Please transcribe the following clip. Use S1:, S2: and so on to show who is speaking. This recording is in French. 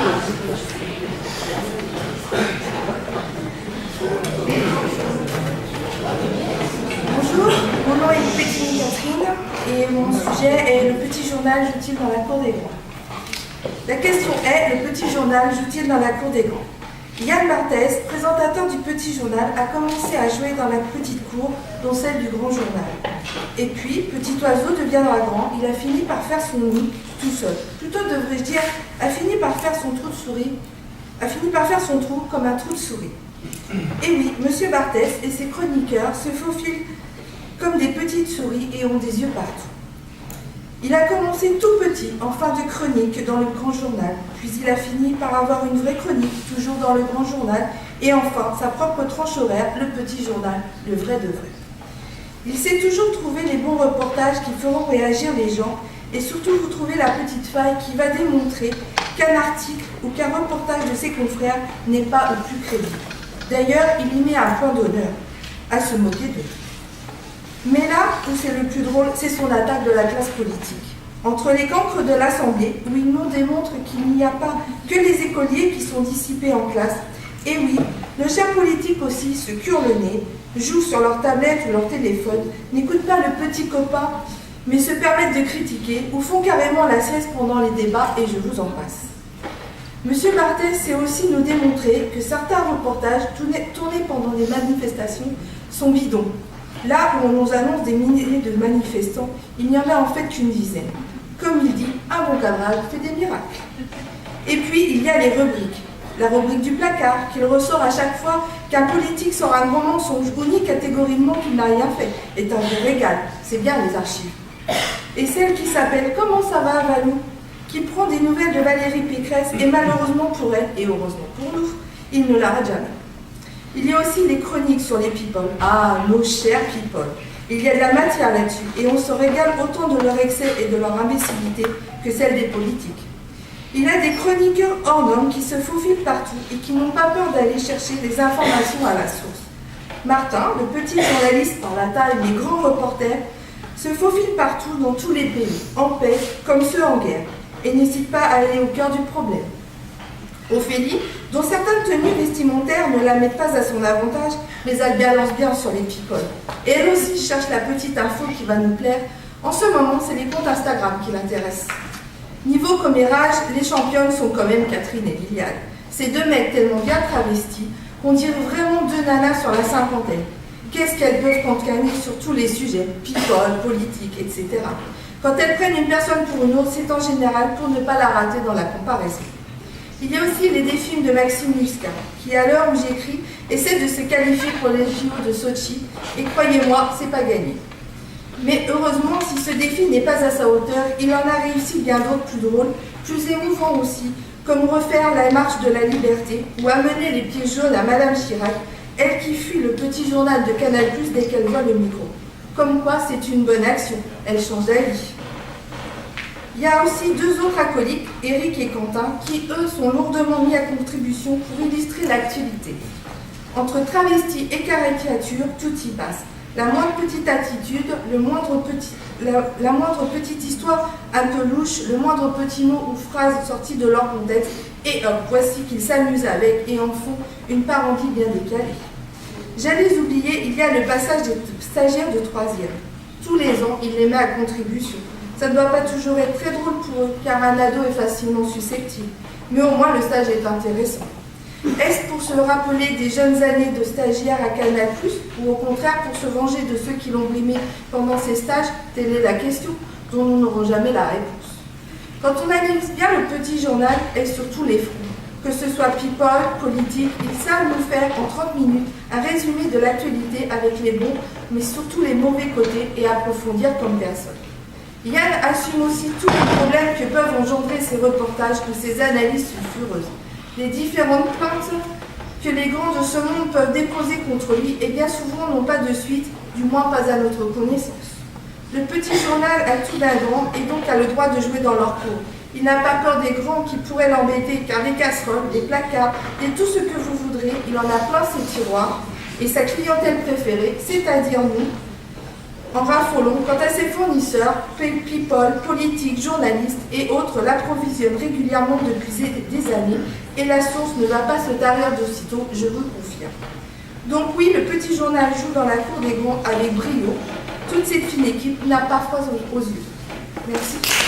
S1: Bonjour, mon nom est Pétine Catherine et mon sujet est le petit journal joue-t-il dans la cour des grands. La question est, le petit journal joue-t-il dans la cour des grands? Yann Barthès, présentateur du petit journal, a commencé à jouer dans la petite cour, dont celle du grand journal. Et puis, petit oiseau devient dans la grande, il a fini par faire son nid tout seul. Plutôt devrais-je dire, a fini par faire son trou de souris, a fini par faire son trou comme un trou de souris. Et oui, Monsieur Barthès et ses chroniqueurs se faufilent comme des petites souris et ont des yeux partout. Il a commencé tout petit, en fin de chronique, dans le grand journal, puis il a fini par avoir une vraie chronique, toujours dans le grand journal, et enfin, sa propre tranche horaire, le petit journal, le vrai de vrai. Il sait toujours trouver les bons reportages qui feront réagir les gens, et surtout vous trouvez la petite faille qui va démontrer qu'un article ou qu'un reportage de ses confrères n'est pas le plus crédible. D'ailleurs, il y met un point d'honneur à se moquer d'eux. Mais là où c'est le plus drôle, c'est son attaque de la classe politique. Entre les cancres de l'Assemblée, où il nous démontre qu'il n'y a pas que les écoliers qui sont dissipés en classe, et oui, nos chers politiques aussi se curent le nez, jouent sur leur tablette ou leur téléphone, n'écoutent pas le petit copain, mais se permettent de critiquer ou font carrément la sieste pendant les débats, et je vous en passe. Monsieur Barthès sait aussi nous démontrer que certains reportages tournés pendant des manifestations sont bidons. Là où on nous annonce des milliers de manifestants, il n'y en a en fait qu'une dizaine. Comme il dit, un bon camarade fait des miracles. Et puis, il y a les rubriques. La rubrique du placard, qu'il ressort à chaque fois qu'un politique sort un grand mensonge ou nie catégoriquement qu'il n'a rien fait, est un vrai régal. C'est bien les archives. Et celle qui s'appelle « Comment ça va, Valou ?» qui prend des nouvelles de Valérie Pécresse, et malheureusement pour elle, et heureusement pour nous, il ne l'arrête jamais. Il y a aussi les chroniques sur les people. Ah, nos chers people. Il y a de la matière là-dessus, et on se régale autant de leur excès et de leur imbécilité que celle des politiques. Il y a des chroniqueurs hors normes qui se faufilent partout et qui n'ont pas peur d'aller chercher des informations à la source. Martin, le petit journaliste par la taille des grands reporters, se faufile partout dans tous les pays, en paix comme ceux en guerre, et n'hésite pas à aller au cœur du problème. Ophélie, dont certaines tenues vestimentaires ne la mettent pas à son avantage, mais elle balance bien sur les people. Et elle aussi cherche la petite info qui va nous plaire. En ce moment, c'est les comptes Instagram qui l'intéressent. Niveau commérage, les championnes sont quand même Catherine et Liliane. Ces deux mecs tellement bien travestis qu'on dirait vraiment deux nanas sur la cinquantaine. Qu'est-ce qu'elles peuvent cancaner sur tous les sujets, people, politique, etc. Quand elles prennent une personne pour une autre, c'est en général pour ne pas la rater dans la comparaison. Il y a aussi les défis de Maxime Muscat, qui à l'heure où j'écris, essaie de se qualifier pour les JO de Sochi, et croyez-moi, c'est pas gagné. Mais heureusement, si ce défi n'est pas à sa hauteur, il en a réussi bien d'autres plus drôles, plus émouvants aussi, comme refaire la marche de la liberté, ou amener les pieds jaunes à Madame Chirac, elle qui fuit le petit journal de Canal+ dès qu'elle voit le micro. Comme quoi, c'est une bonne action, elle change d'avis. Il y a aussi deux autres acolytes, Éric et Quentin, qui eux sont lourdement mis à contribution pour illustrer l'actualité. Entre travestis et caricature, tout y passe. La moindre petite attitude, la moindre petite histoire un peu louche, le moindre petit mot ou phrase sorti de leur contexte, et hop, voici qu'ils s'amusent avec et en font une parodie bien décalée. J'allais oublier, il y a le passage des stagiaires de 3e. Tous les ans, il les met à contribution. Ça ne doit pas toujours être très drôle pour eux, car un ado est facilement susceptible. Mais au moins, le stage est intéressant. Est-ce pour se rappeler des jeunes années de stagiaire à Canal+, ou au contraire pour se venger de ceux qui l'ont brimé pendant ses stages? Telle est la question, dont nous n'aurons jamais la réponse. Quand on analyse bien le petit journal, et sur tous les fronts, que ce soit people, politique, ils savent nous faire en 30 minutes un résumé de l'actualité avec les bons, mais surtout les mauvais côtés, et approfondir comme personne. Yann assume aussi tous les problèmes que peuvent engendrer ces reportages ou ces analyses sulfureuses. Les différentes plaintes que les grands de ce monde peuvent déposer contre lui et bien souvent n'ont pas de suite, du moins pas à notre connaissance. Le petit journal a tout d'un grand et donc a le droit de jouer dans leur cour. Il n'a pas peur des grands qui pourraient l'embêter car les casseroles, les placards et tout ce que vous voudrez, il en a plein ses tiroirs et sa clientèle préférée, c'est-à-dire nous, en raffolons quant à ses fournisseurs, people, politiques, journalistes et autres l'approvisionnent régulièrement depuis des années et la source ne va pas se tarir d'aussitôt, je vous le confirme. Donc oui, le petit journal joue dans la cour des grands avec brio. Toute cette fine équipe n'a pas froid aux yeux. Merci.